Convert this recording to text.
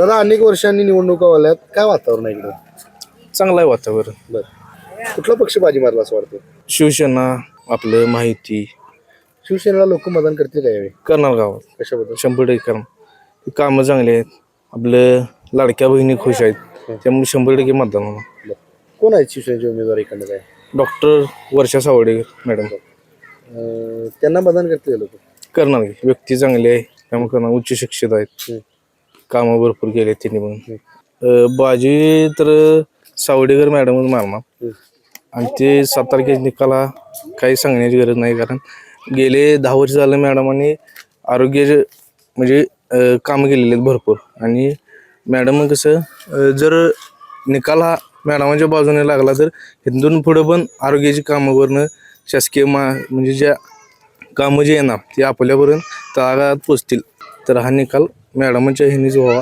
दादा अनेक वर्षांनी निवडणुका आल्यात, काय वातावरण आहे इकडं? चांगलं आहे वातावरण. बरं, कुठला पक्ष बाजी मारला असं वाटतं? शिवसेना आपलं माहिती शिवसेनेला लोक मतदान करतील का यावेळी? करणार गावात कशाबद्दल? 100% करणार. कामं चांगली आहेत, आपलं लाडक्या बहिणी खुश आहेत, त्यामुळे 100% मतदान होणार. बरं. कोण आहेत शिवसेनेचे उमेदवार इकडनं काय? डॉक्टर वर्षा सावडेकर मॅडम त्यांना मतदान करतील लोक? करणार की. व्यक्ती चांगली आहे त्यामुळे करणार. उच्च शिक्षित आहेत, कामं भरपूर केले आहेत त्यांनी पण. बाजी तर सावडेकर मॅडमच मारणार. आणि ते 7 तारखेच्या निकाला काही सांगण्याची गरज नाही, कारण गेले 10 वर्ष झालं मॅडमांनी आरोग्याचे म्हणजे कामं केलेले आहेत भरपूर. आणि मॅडम कसं जर निकाल हा मॅडमांच्या बाजूने लागला तर इथून पुढं पण आरोग्याची कामावरनं शासकीय म्हणजे ज्या कामं जे येणार ते आपल्यापर्यंत तळागाळात पोचतील. तर हा निकाल मॅडमांच्या ह्यानेच व्हावा